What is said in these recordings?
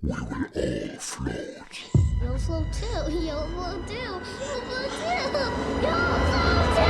We will all float. You'll float too. You'll float too. You'll float too. You'll float too.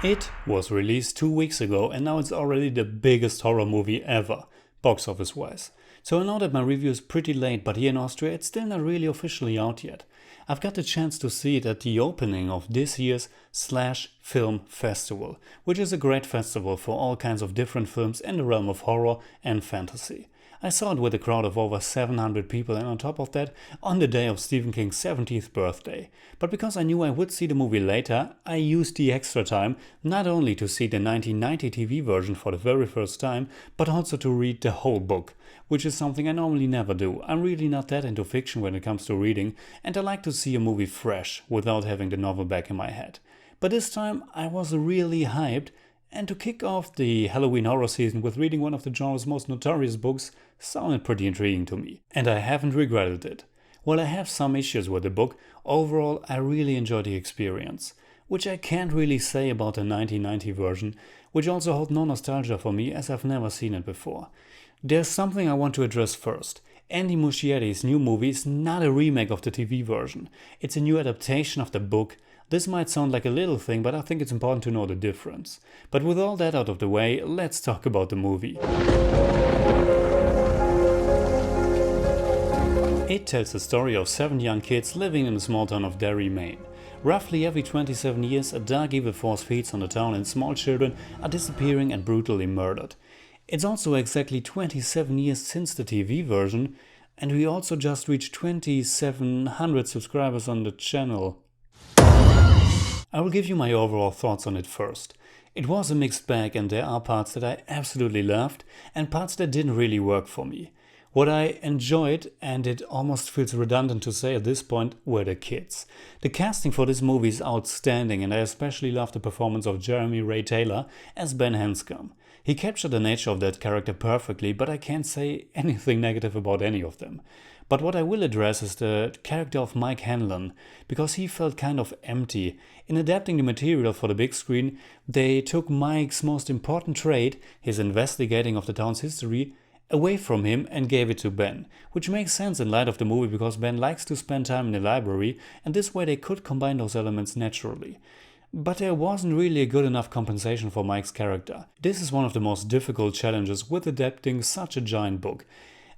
It was released 2 weeks ago and now it's already the biggest horror movie ever, box office wise. So I know that my review is pretty late, but here in Austria it's still not really officially out yet. I've got the chance to see it at the opening of this year's Slash Film Festival, which is a great festival for all kinds of different films in the realm of horror and fantasy. I saw it with a crowd of over 700 people, and on top of that, on the day of Stephen King's 70th birthday. But because I knew I would see the movie later, I used the extra time not only to see the 1990 TV version for the very first time, but also to read the whole book, which is something I normally never do. I'm really not that into fiction when it comes to reading, and I like to see a movie fresh without having the novel back in my head. But this time I was really hyped, and to kick off the Halloween horror season with reading one of the genre's most notorious books sounded pretty intriguing to me, and I haven't regretted it. While I have some issues with the book, overall I really enjoyed the experience, which I can't really say about the 1990 version, which also holds no nostalgia for me as I've never seen it before. There's something I want to address first. Andy Muschietti's new movie is not a remake of the TV version, it's a new adaptation of the book. This might sound like a little thing, but I think it's important to know the difference. But with all that out of the way, let's talk about the movie. It tells the story of 7 young kids living in the small town of Derry, Maine. Roughly every 27 years, a dark evil force feeds on the town and small children are disappearing and brutally murdered. It's also exactly 27 years since the TV version, and we also just reached 2,700 subscribers on the channel. I will give you my overall thoughts on it first. It was a mixed bag, and there are parts that I absolutely loved and parts that didn't really work for me. What I enjoyed, and it almost feels redundant to say at this point, were the kids. The casting for this movie is outstanding, and I especially love the performance of Jeremy Ray Taylor as Ben Hanscom. He captured the nature of that character perfectly, but I can't say anything negative about any of them. But what I will address is the character of Mike Hanlon, because he felt kind of empty. In adapting the material for the big screen, they took Mike's most important trait, his investigating of the town's history, away from him and gave it to Ben, which makes sense in light of the movie because Ben likes to spend time in the library, and this way they could combine those elements naturally. But there wasn't really a good enough compensation for Mike's character. This is one of the most difficult challenges with adapting such a giant book.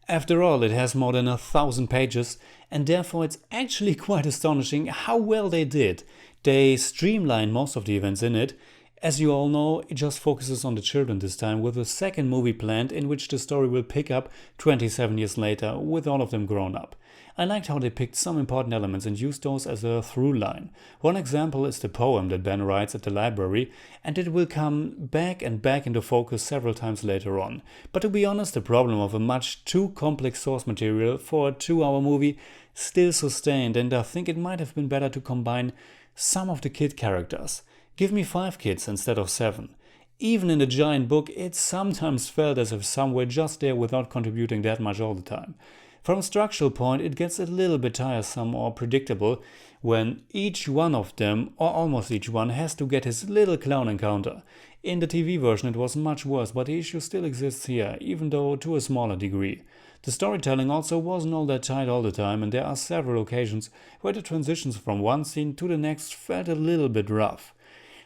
After all, it has more than 1,000 pages, and therefore it's actually quite astonishing how well they did. They streamline most of the events in it. As you all know, it just focuses on the children this time, with a second movie planned in which the story will pick up 27 years later, with all of them grown up. I liked how they picked some important elements and used those as a through line. One example is the poem that Ben writes at the library, and it will come back and back into focus several times later on. But to be honest, the problem of a much too complex source material for a 2-hour movie still sustained, and I think it might have been better to combine some of the kid characters. Give me 5 kids instead of 7. Even in the giant book, it sometimes felt as if some were just there without contributing that much all the time. From a structural point, it gets a little bit tiresome or predictable when each one of them, or almost each one, has to get his little clown encounter. In the TV version it was much worse, but the issue still exists here, even though to a smaller degree. The storytelling also wasn't all that tight all the time, and there are several occasions where the transitions from one scene to the next felt a little bit rough.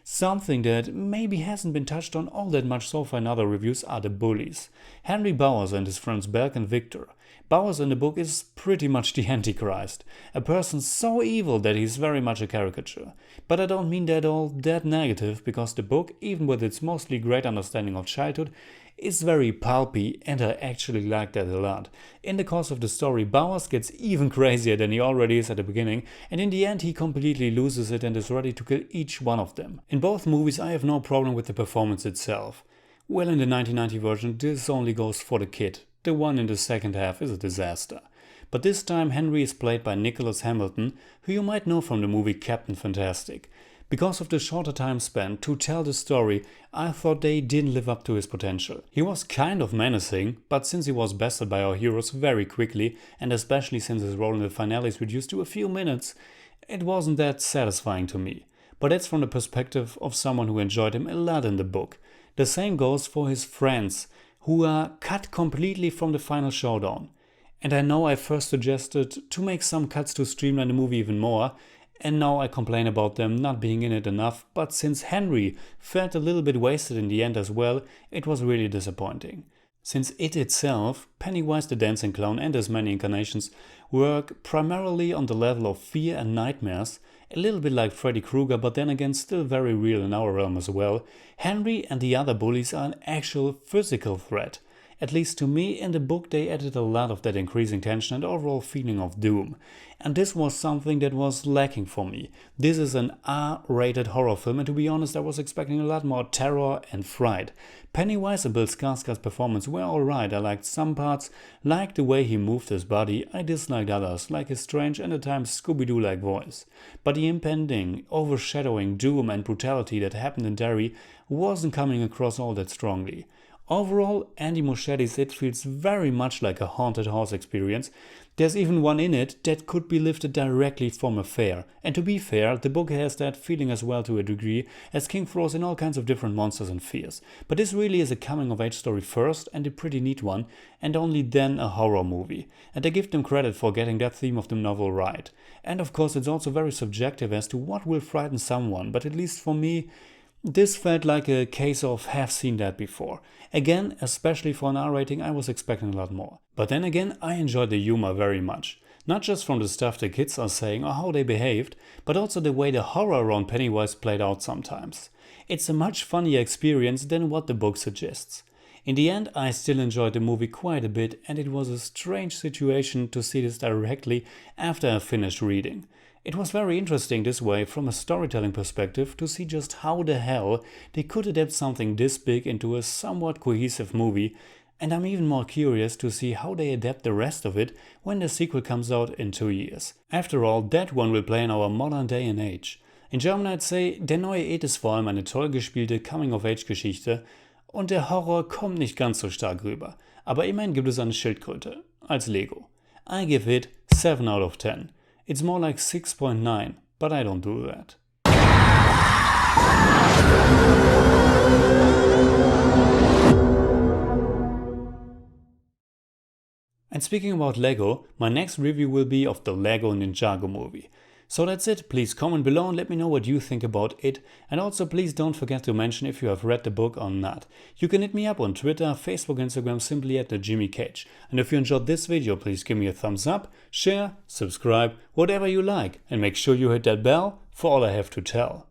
Something that maybe hasn't been touched on all that much so far in other reviews are the bullies. Henry Bowers and his friends Belk and Victor. Bowers in the book is pretty much the Antichrist, a person so evil that he's very much a caricature. But I don't mean that all that negative, because the book, even with its mostly great understanding of childhood, is very pulpy, and I actually like that a lot. In the course of the story, Bowers gets even crazier than he already is at the beginning, and in the end he completely loses it and is ready to kill each one of them. In both movies I have no problem with the performance itself. Well, in the 1990 version this only goes for the kid. The one in the second half is a disaster. But this time Henry is played by Nicholas Hamilton, who you might know from the movie Captain Fantastic. Because of the shorter time spent to tell the story, I thought they didn't live up to his potential. He was kind of menacing, but since he was bested by our heroes very quickly, and especially since his role in the finale is reduced to a few minutes, it wasn't that satisfying to me. But that's from the perspective of someone who enjoyed him a lot in the book. The same goes for his friends, who are cut completely from the final showdown. And I know I first suggested to make some cuts to streamline the movie even more, and now I complain about them not being in it enough, but since Henry felt a little bit wasted in the end as well, it was really disappointing. Since it itself, Pennywise the Dancing Clown and his many incarnations work primarily on the level of fear and nightmares, a little bit like Freddy Krueger, but then again still very real in our realm as well, Henry and the other bullies are an actual physical threat. At least to me, in the book they added a lot of that increasing tension and overall feeling of doom. And this was something that was lacking for me. This is an R-rated horror film, and to be honest I was expecting a lot more terror and fright. Pennywise and Bill Skarsgard's performance were alright. I liked some parts, like the way he moved his body. I disliked others, like his strange and at times Scooby-Doo-like voice. But the impending, overshadowing doom and brutality that happened in Derry wasn't coming across all that strongly. Overall, Andy Muschietti's It feels very much like a haunted house experience. There's even one in it that could be lifted directly from a fair. And to be fair, the book has that feeling as well to a degree, as King throws in all kinds of different monsters and fears. But this really is a coming-of-age story first, and a pretty neat one, and only then a horror movie. And I give them credit for getting that theme of the novel right. And of course it's also very subjective as to what will frighten someone, but at least for me, this felt like a case of have seen that before. Again, especially for an R rating, I was expecting a lot more. But then again, I enjoyed the humor very much. Not just from the stuff the kids are saying or how they behaved, but also the way the horror around Pennywise played out sometimes. It's a much funnier experience than what the book suggests. In the end, I still enjoyed the movie quite a bit, and it was a strange situation to see this directly after I finished reading. It was very interesting this way from a storytelling perspective to see just how the hell they could adapt something this big into a somewhat cohesive movie, and I'm even more curious to see how they adapt the rest of it when the sequel comes out in 2 years. After all, that one will play in our modern day and age. In German I'd say, der neue It ist vor allem eine toll gespielte Coming-of-Age-Geschichte und der Horror kommt nicht ganz so stark rüber, aber immerhin gibt es eine Schildkröte, als Lego. I give it 7 out of 10. It's more like 6.9, but I don't do that. And speaking about Lego, my next review will be of the Lego Ninjago movie. So that's it. Please comment below and let me know what you think about it. And also please don't forget to mention if you have read the book or not. You can hit me up on Twitter, Facebook, Instagram simply at the Jimmy Cage. And if you enjoyed this video, please give me a thumbs up, share, subscribe, whatever you like. And make sure you hit that bell for all I have to tell.